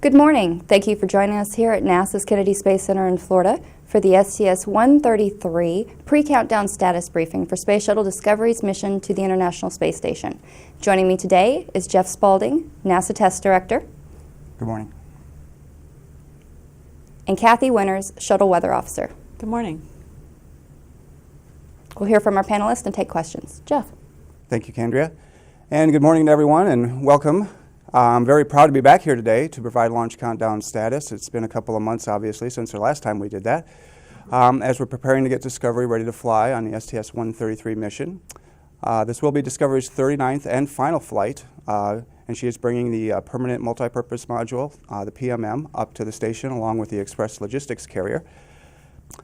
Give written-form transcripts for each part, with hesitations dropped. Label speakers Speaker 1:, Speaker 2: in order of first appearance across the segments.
Speaker 1: Good morning. Thank you for joining us here at NASA's Kennedy Space Center in Florida for the STS-133 pre-countdown status briefing for Space Shuttle Discovery's mission to the International Space Station. Joining me today is Jeff Spaulding, NASA Test Director.
Speaker 2: Good morning.
Speaker 1: And Kathy Winters, Shuttle Weather Officer.
Speaker 3: Good morning.
Speaker 1: We'll hear from our panelists and take questions. Jeff.
Speaker 2: Thank you, Candria. And good morning to everyone, and welcome. I'm very proud to be back here today to provide launch countdown status. It's been a couple of months, obviously, since the last time we did that, as we're preparing to get Discovery ready to fly on the STS-133 mission. This will be Discovery's 39th and final flight, and she is bringing the Permanent Multipurpose Module, the PMM, up to the station along with the Express Logistics Carrier.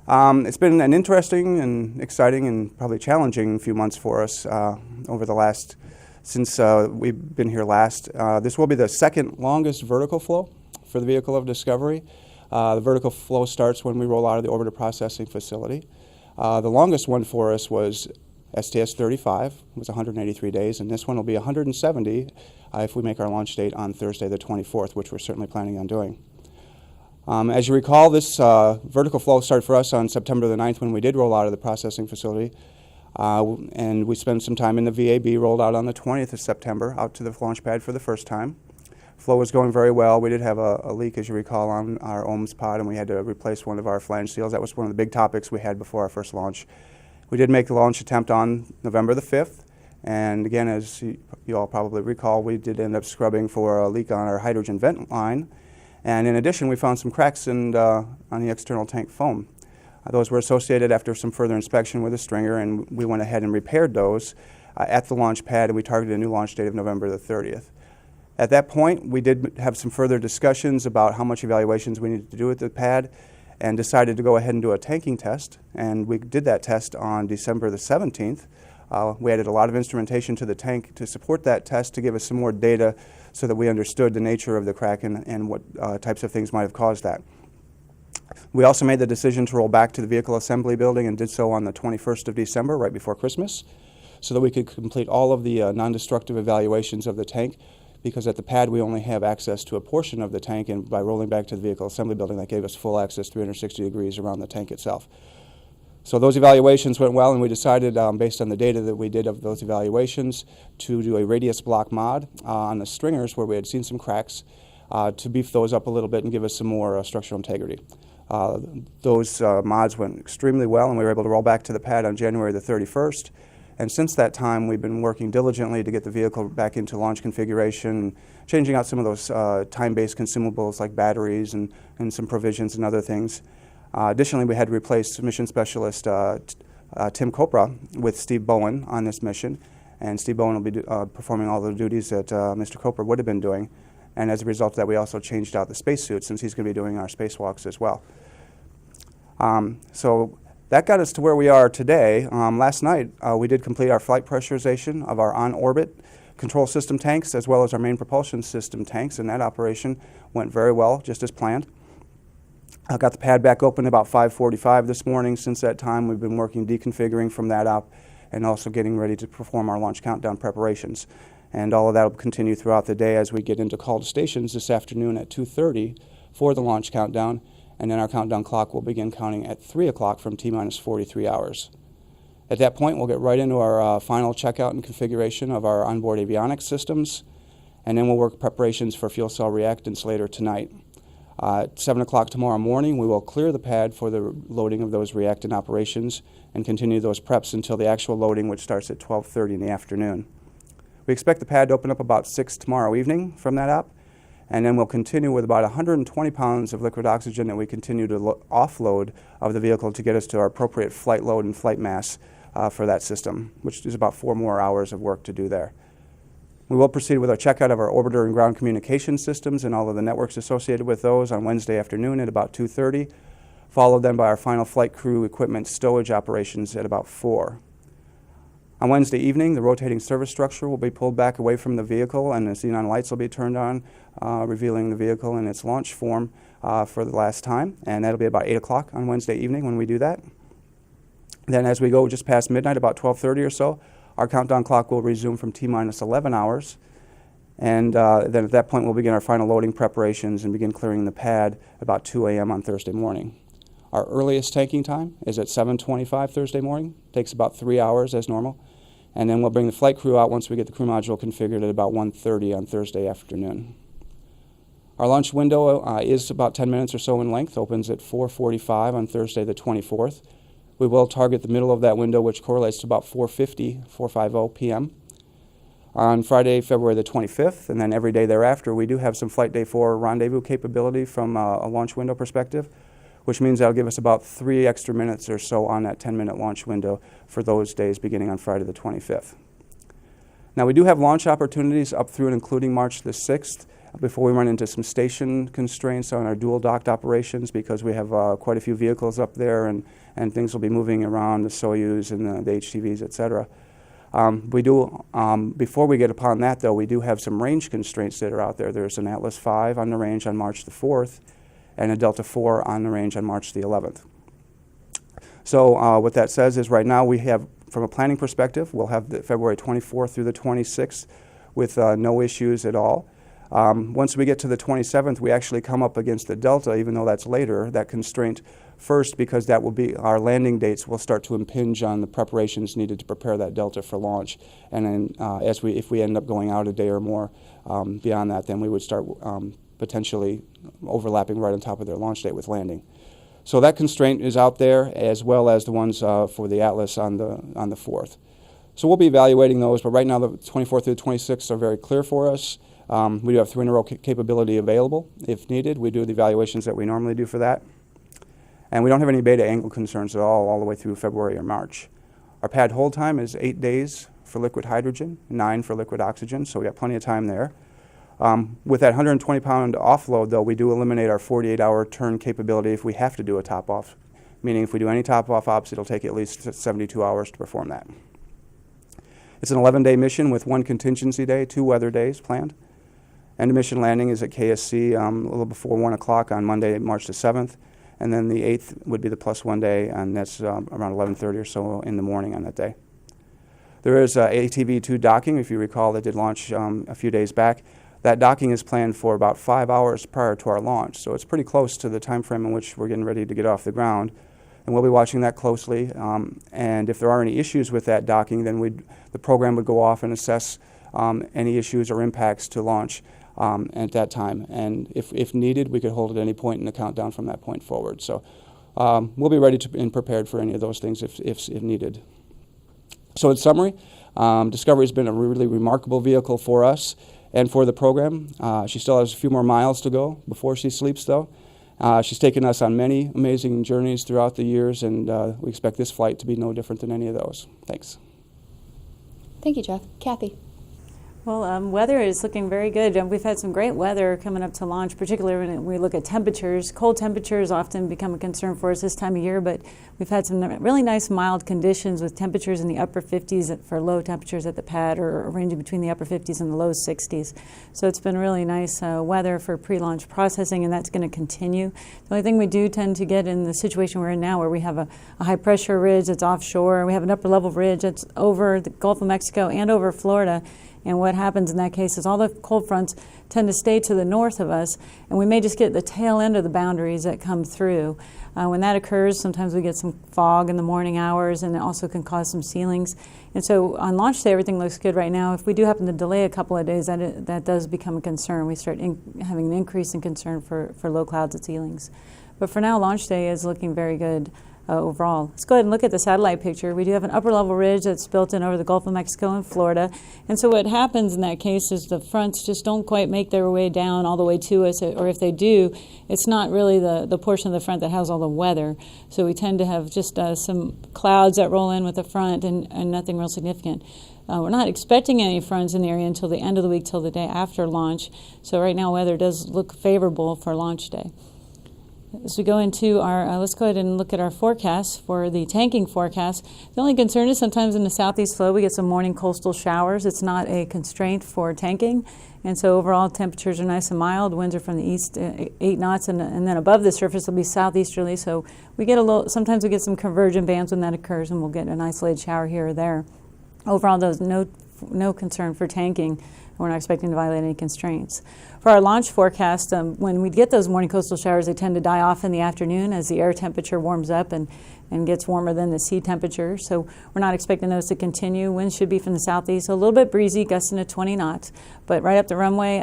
Speaker 2: It's been an interesting and exciting and probably challenging few months for us over the last since we've been here last. This will be the second longest vertical flow for the vehicle of Discovery. The vertical flow starts when we roll out of the orbiter processing facility. The longest one for us was STS-35, it was 183 days, and this one will be 170 if we make our launch date on Thursday the 24th, which we're certainly planning on doing. As you recall, this vertical flow started for us on September the 9th when we did roll out of the processing facility. And we spent some time in the VAB, rolled out on the 20th of September, out to the launch pad for the first time. Flow was going very well. We did have a leak, as you recall, on our OMS pod, and we had to replace one of our flange seals. That was one of the big topics we had before our first launch. We did make the launch attempt on November the 5th, and again, as you all probably recall, we did end up scrubbing for a leak on our hydrogen vent line. And in addition, we found some cracks on the external tank foam. Those were associated after some further inspection with a stringer, and we went ahead and repaired those at the launch pad, and we targeted a new launch date of November the 30th. At that point, we did have some further discussions about how much evaluations we needed to do at the pad and decided to go ahead and do a tanking test, and we did that test on December the 17th. We added a lot of instrumentation to the tank to support that test to give us some more data so that we understood the nature of the crack and what types of things might have caused that. We also made the decision to roll back to the vehicle assembly building and did so on the 21st of December, right before Christmas, so that we could complete all of the non-destructive evaluations of the tank, because at the pad we only have access to a portion of the tank, and by rolling back to the vehicle assembly building, that gave us full access 360 degrees around the tank itself. So those evaluations went well, and we decided, based on the data that we did of those evaluations, to do a radius block mod on the stringers where we had seen some cracks, to beef those up a little bit and give us some more structural integrity. Those mods went extremely well, and we were able to roll back to the pad on January the 31st. And since that time, we've been working diligently to get the vehicle back into launch configuration, changing out some of those time-based consumables like batteries and some provisions and other things. Additionally, we had to replace mission specialist Tim Copra with Steve Bowen on this mission, and Steve Bowen will be performing all the duties that Mr. Copra would have been doing. And as a result of that, we also changed out the spacesuit since he's going to be doing our spacewalks as well. So that got us to where we are today. Last night, we did complete our flight pressurization of our on-orbit control system tanks as well as our main propulsion system tanks, and that operation went very well, just as planned. I got the pad back open about 5:45 this morning. Since that time, we've been working deconfiguring from that up and also getting ready to perform our launch countdown preparations. And all of that will continue throughout the day as we get into call to stations this afternoon at 2:30 for the launch countdown, and then our countdown clock will begin counting at 3 o'clock from T-minus 43 hours. At that point, we'll get right into our final checkout and configuration of our onboard avionics systems, and then we'll work preparations for fuel cell reactants later tonight. At 7 o'clock tomorrow morning, we will clear the pad for the loading of those reactant operations and continue those preps until the actual loading, which starts at 12:30 in the afternoon. We expect the pad to open up about 6 tomorrow evening from that up, and then we'll continue with about 120 pounds of liquid oxygen that we continue to offload of the vehicle to get us to our appropriate flight load and flight mass for that system, which is about 4 more hours of work to do there. We will proceed with our checkout of our orbiter and ground communication systems and all of the networks associated with those on Wednesday afternoon at about 2:30, followed then by our final flight crew equipment stowage operations at about 4. On Wednesday evening, the rotating service structure will be pulled back away from the vehicle, and the xenon lights will be turned on, revealing the vehicle in its launch form for the last time, and that'll be about 8 o'clock on Wednesday evening when we do that. Then as we go just past midnight, about 12:30 or so, our countdown clock will resume from T-minus 11 hours, And then at that point, we'll begin our final loading preparations and begin clearing the pad about 2 a.m. on Thursday morning. Our earliest tanking time is at 7:25 Thursday morning. Takes about 3 hours as normal. And then we'll bring the flight crew out once we get the crew module configured at about 1:30 on Thursday afternoon. Our launch window is about 10 minutes or so in length, opens at 4:45 on Thursday the 24th. We will target the middle of that window, which correlates to about 4:50 p.m. on Friday, February the 25th, and then every day thereafter. We do have some Flight Day 4 rendezvous capability from a launch window perspective, which means that'll give us about 3 extra minutes or so on that 10-minute launch window for those days beginning on Friday the 25th. Now, we do have launch opportunities up through and including March the 6th before we run into some station constraints on our dual docked operations, because we have quite a few vehicles up there and things will be moving around, the Soyuz and the HTVs, et cetera. Before we get upon that, though, we do have some range constraints that are out there. There's an Atlas V on the range on March the 4th and a Delta IV on the range on March the 11th. So what that says is right now we have, from a planning perspective, we'll have the February 24th through the 26th with no issues at all. Once we get to the 27th, we actually come up against the Delta, even though that's later, that constraint first, because that will be our landing dates will start to impinge on the preparations needed to prepare that Delta for launch. And then if we end up going out a day or more beyond that, then we would start potentially overlapping right on top of their launch date with landing. So that constraint is out there, as well as the ones for the Atlas on the 4th. So we'll be evaluating those, but right now the 24th through the 26th are very clear for us. We do have 3 in a row capability available if needed. We do the evaluations that we normally do for that. And we don't have any beta angle concerns at all the way through February or March. Our pad hold time is 8 days for liquid hydrogen, 9 for liquid oxygen, so we got plenty of time there. With that 120-pound offload, though, we do eliminate our 48-hour turn capability if we have to do a top-off, meaning if we do any top-off ops, it'll take at least 72 hours to perform that. It's an 11-day mission with 1 contingency day, 2 weather days planned. End of mission landing is at KSC a little before 1 o'clock on Monday, March the 7th. And then the 8th would be the +1 day, and that's around 11:30 or so in the morning on that day. There is ATV-2 docking, if you recall, that did launch a few days back. That docking is planned for about 5 hours prior to our launch, so it's pretty close to the time frame in which we're getting ready to get off the ground. And we'll be watching that closely, and if there are any issues with that docking, then the program would go off and assess any issues or impacts to launch at that time. And if needed, we could hold at any point in the countdown from that point forward. So we'll be ready and prepared for any of those things if needed. So in summary, Discovery has been a really remarkable vehicle for us and for the program. She still has a few more miles to go before she sleeps, though. She's taken us on many amazing journeys throughout the years, and we expect this flight to be no different than any of those. Thanks.
Speaker 1: Thank you, Jeff. Kathy.
Speaker 3: Well, weather is looking very good. We've had some great weather coming up to launch, particularly when we look at temperatures. Cold temperatures often become a concern for us this time of year, but we've had some really nice mild conditions with temperatures in the upper 50s for low temperatures at the pad, or ranging between the upper 50s and the low 60s. So it's been really nice weather for pre-launch processing, and that's going to continue. The only thing we do tend to get in the situation we're in now, where we have a high-pressure ridge that's offshore, we have an upper-level ridge that's over the Gulf of Mexico and over Florida. And what happens in that case is all the cold fronts tend to stay to the north of us, and we may just get the tail end of the boundaries that come through. When that occurs, sometimes we get some fog in the morning hours, and it also can cause some sealings. And so on launch day, everything looks good right now. If we do happen to delay a couple of days, that does become a concern. We start having an increase in concern for low clouds and sealings. But for now, launch day is looking very good. Overall. Let's go ahead and look at the satellite picture. We do have an upper level ridge that's built in over the Gulf of Mexico and Florida. And so what happens in that case is the fronts just don't quite make their way down all the way to us, or if they do, it's not really the portion of the front that has all the weather. So we tend to have just some clouds that roll in with the front and nothing real significant. We're not expecting any fronts in the area until the end of the week, till the day after launch. So right now weather does look favorable for launch day. As we go into our, let's go ahead and look at our forecast for the tanking forecast. The only concern is sometimes in the southeast flow we get some morning coastal showers. It's not a constraint for tanking, and so overall temperatures are nice and mild. Winds are from the east, 8 knots, and then above the surface will be southeasterly. So we get sometimes we get some convergent bands when that occurs, and we'll get an isolated shower here or there. Overall, there's no concern for tanking We're not expecting to violate any constraints. For our launch forecast, when we get those morning coastal showers, they tend to die off in the afternoon as the air temperature warms up and gets warmer than the sea temperature. So we're not expecting those to continue. Winds should be from the southeast, a little bit breezy, gusting to 20 knots, but right up the runway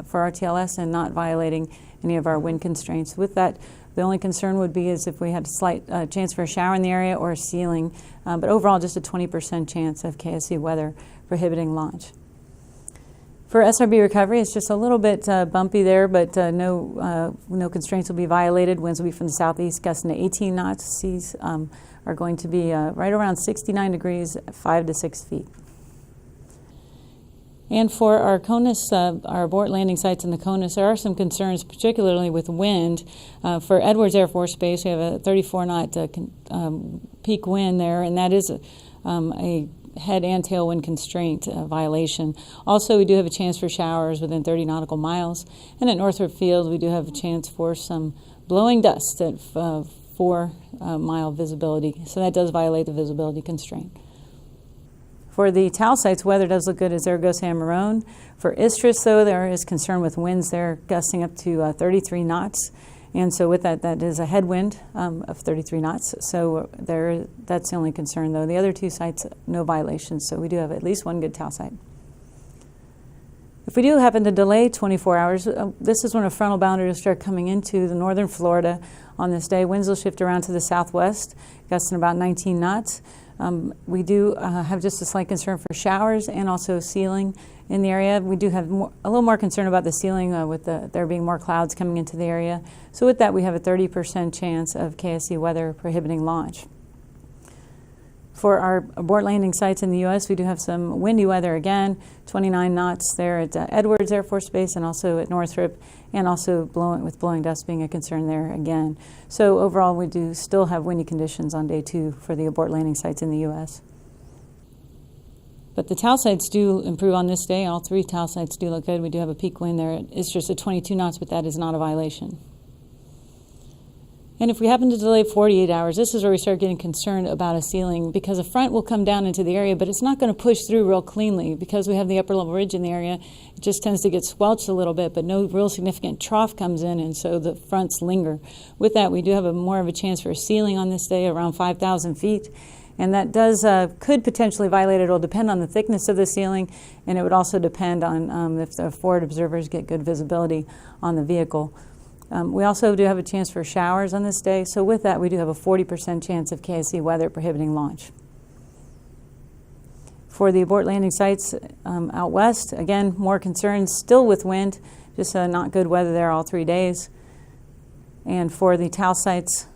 Speaker 3: for our TLS and not violating any of our wind constraints. With that, the only concern would be is if we had a slight chance for a shower in the area or a ceiling, but overall just a 20% chance of KSC weather prohibiting launch. For SRB recovery, it's just a little bit bumpy there, but no constraints will be violated. Winds will be from the southeast, gusting to 18 knots. Seas are going to be right around 69 degrees, 5 to 6 feet. And for our CONUS, our abort landing sites in the CONUS, there are some concerns, particularly with wind. For Edwards Air Force Base, we have a 34-knot peak wind there, and that is a head and tailwind constraint violation. Also, we do have a chance for showers within 30 nautical miles. And at Northrop Field, we do have a chance for some blowing dust at 4-mile visibility. So that does violate the visibility constraint. For the TAL sites, weather does look good at Zaragoza and Marone. For Istris, though, there is concern with winds there gusting up to 33 knots. And so with that, that is a headwind of 33 knots. So that's the only concern, though. The other two sites, no violations. So we do have at least one good TAL site. If we do happen to delay 24 hours, this is when a frontal boundary will start coming into the northern Florida on this day. Winds will shift around to the southwest, gusting about 19 knots. We do have just a slight concern for showers and also ceiling in the area. We do have a little more concern about the ceiling with there being more clouds coming into the area. So with that, we have a 30% chance of KSC weather prohibiting launch. For our abort landing sites in the U.S., we do have some windy weather again, 29 knots there at Edwards Air Force Base and also at Northrop, and also blowing dust being a concern there again. So overall, we do still have windy conditions on day 2 for the abort landing sites in the U.S. But the TAL sites do improve on this day. All 3 TAL sites do look good. We do have a peak wind there. It's just at 22 knots, but that is not a violation. And if we happen to delay 48 hours, this is where we start getting concerned about a ceiling, because a front will come down into the area, but it's not going to push through real cleanly because we have the upper level ridge in the area. It just tends to get squelched a little bit, but no real significant trough comes in, and so the fronts linger. With that, we do have more of a chance for a ceiling on this day, around 5,000 feet. And that could potentially violate it. It will depend on the thickness of the ceiling, and it would also depend on if the forward observers get good visibility on the vehicle. We also do have a chance for showers on this day. So with that, we do have a 40% chance of KSC weather prohibiting launch. For the abort landing sites out west, again, more concerns still with wind, just not good weather there all 3 days. And for the TAL sites,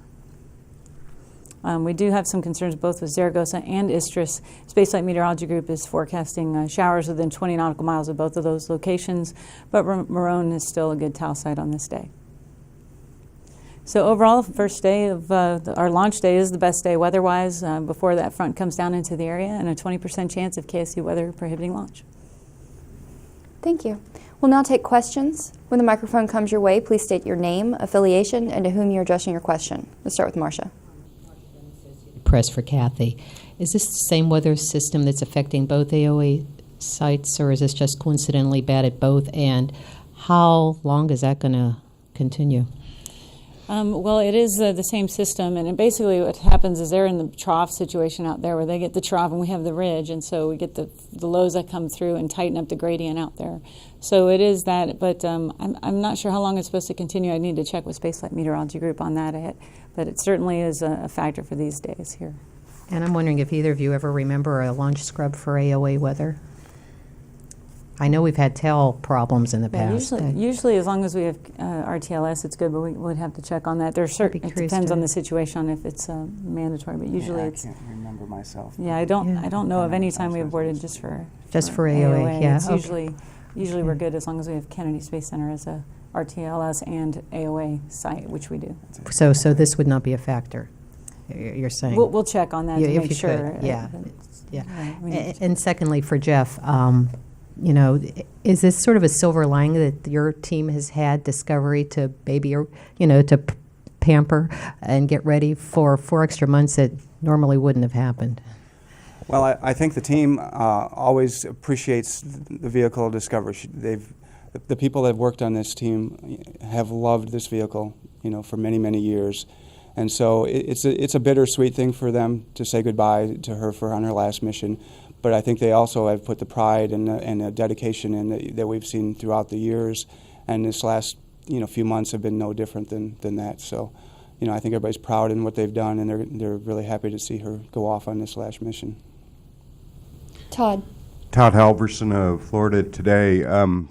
Speaker 3: we do have some concerns both with Zaragoza and Istris. Space Flight Meteorology Group is forecasting showers within 20 nautical miles of both of those locations, but Marone is still a good TAL site on this day. So overall, the first day of our launch day is the best day weather-wise before that front comes down into the area, and a 20% chance of KSC weather prohibiting launch.
Speaker 1: Thank you. We'll now take questions. When the microphone comes your way, please state your name, affiliation, and to whom you're addressing your question. Let's start with Marcia.
Speaker 4: Press for Kathy. Is this the same weather system that's affecting both AOA sites, or is this just coincidentally bad at both? And how long is that going to continue?
Speaker 3: Well, it is the same system, and basically what happens is they're in the trough situation out there where they get the trough and we have the ridge, and so we get the lows that come through and tighten up the gradient out there. So it is that, but I'm not sure how long it's supposed to continue. I need to check with Spaceflight Meteorology Group on that, but it certainly is a factor for these days here.
Speaker 4: And I'm wondering if either of you ever remember a launch scrub for AOA weather? I know we've had tail problems in the past.
Speaker 3: Usually as long as we have RTLS, it's good, but we would have to check on that. It depends on the situation if it's mandatory, but usually
Speaker 2: I can't remember myself.
Speaker 3: Yeah, I don't know of any time we aborted just for
Speaker 4: AOA. Yeah,
Speaker 3: it's usually we're good as long as we have Kennedy Space Center as a RTLS and AOA site, which we do.
Speaker 4: So this would not be a factor, you're saying?
Speaker 3: We'll check on that to make sure.
Speaker 4: Could. Yeah. And secondly, for Jeff, is this sort of a silver lining that your team has had Discovery to baby, to pamper and get ready for 4 extra months that normally wouldn't have happened?
Speaker 2: Well, I think the team always appreciates the vehicle discovery. The people that have worked on this team have loved this vehicle, for many, many years. And so it's a bittersweet thing for them to say goodbye to her on her last mission. But I think they also have put the pride and the dedication in that we've seen throughout the years. And this last few months have been no different than that. So, I think everybody's proud in what they've done, and they're really happy to see her go off on this last mission.
Speaker 1: Todd.
Speaker 5: Todd Halverson of Florida Today.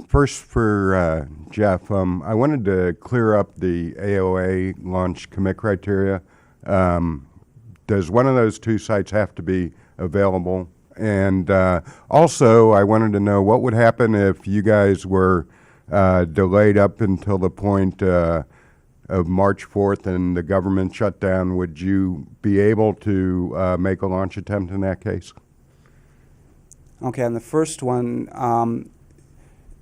Speaker 5: First for Jeff, I wanted to clear up the AOA launch commit criteria. Does one of those two sites have to be available? And also, I wanted to know what would happen if you guys were delayed up until the point of March 4th and the government shut down. Would you be able to make a launch attempt in that case?
Speaker 2: Okay, on the first one,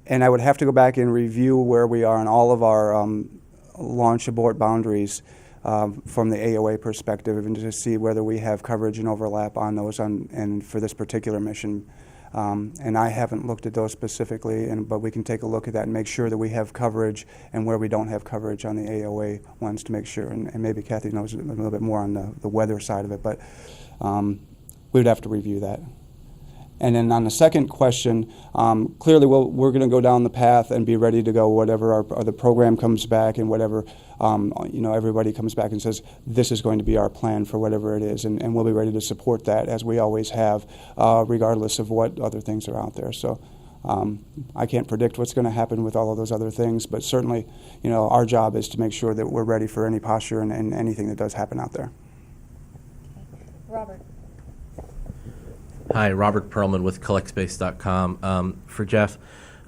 Speaker 2: and I would have to go back and review where we are on all of our launch abort boundaries from the AOA perspective, and to see whether we have coverage and overlap on those and for this particular mission. And I haven't looked at those specifically, but we can take a look at that and make sure that we have coverage and where we don't have coverage on the AOA ones to make sure. And maybe Kathy knows a little bit more on the weather side of it, but we'd have to review that. And then on the second question, clearly we're going to go down the path and be ready to go whatever the program comes back and whatever everybody comes back and says this is going to be our plan for whatever it is, and we'll be ready to support that as we always have, regardless of what other things are out there. So I can't predict what's going to happen with all of those other things, but certainly our job is to make sure that we're ready for any posture and anything that does happen out there.
Speaker 1: Robert.
Speaker 6: Hi, Robert Perlman with collectspace.com. For Jeff,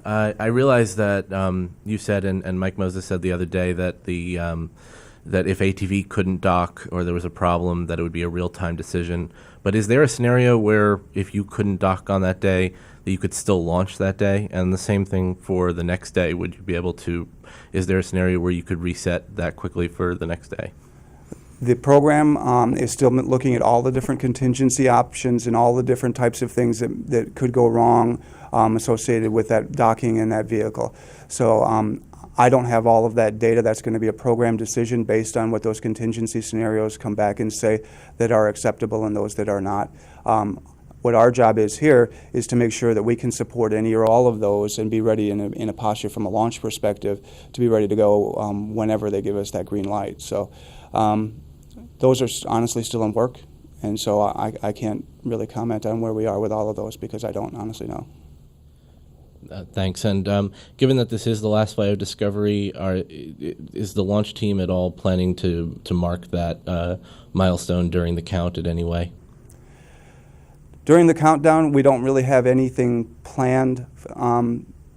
Speaker 6: I realize that you said, and Mike Moses said the other day, that that if ATV couldn't dock or there was a problem, that it would be a real-time decision. But is there a scenario where if you couldn't dock on that day, that you could still launch that day? And the same thing for the next day. Would you be able to, is there a scenario where you could reset that quickly for the next day?
Speaker 2: The program is still looking at all the different contingency options and all the different types of things that could go wrong associated with that docking in that vehicle. So I don't have all of that data. That's going to be a program decision based on what those contingency scenarios come back and say that are acceptable and those that are not. What our job is here is to make sure that we can support any or all of those and be ready in a posture from a launch perspective to be ready to go whenever they give us that green light. So. Those are honestly still in work, and so I can't really comment on where we are with all of those because I don't honestly know.
Speaker 6: Thanks. And given that this is the last flight of Discovery, is the launch team at all planning to mark that milestone during the count in any way?
Speaker 2: During the countdown, we don't really have anything planned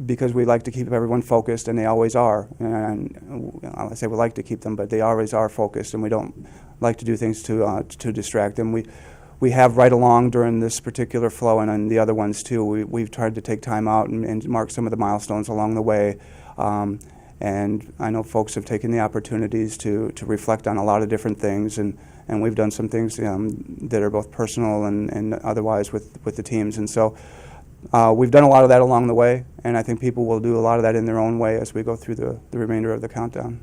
Speaker 2: because we like to keep everyone focused, and they always are. And I say we like to keep them, but they always are focused, and we don't like to do things to distract them. We have right along during this particular flow and on the other ones too. We've tried to take time out and mark some of the milestones along the way. And I know folks have taken the opportunities to reflect on a lot of different things, and we've done some things that are both personal and otherwise with the teams. And so we've done a lot of that along the way, and I think people will do a lot of that in their own way as we go through the remainder of the countdown.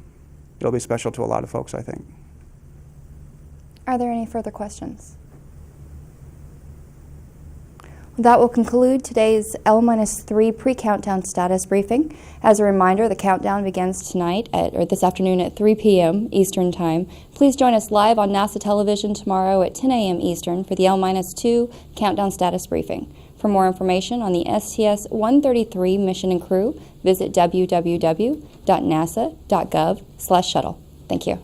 Speaker 2: It'll be special to a lot of folks, I think.
Speaker 1: Are there any further questions? That will conclude today's L-3 pre-countdown status briefing. As a reminder, the countdown begins this afternoon at 3 p.m. Eastern Time. Please join us live on NASA television tomorrow at 10 a.m. Eastern for the L-2 countdown status briefing. For more information on the STS-133 mission and crew, visit www.nasa.gov/shuttle. Thank you.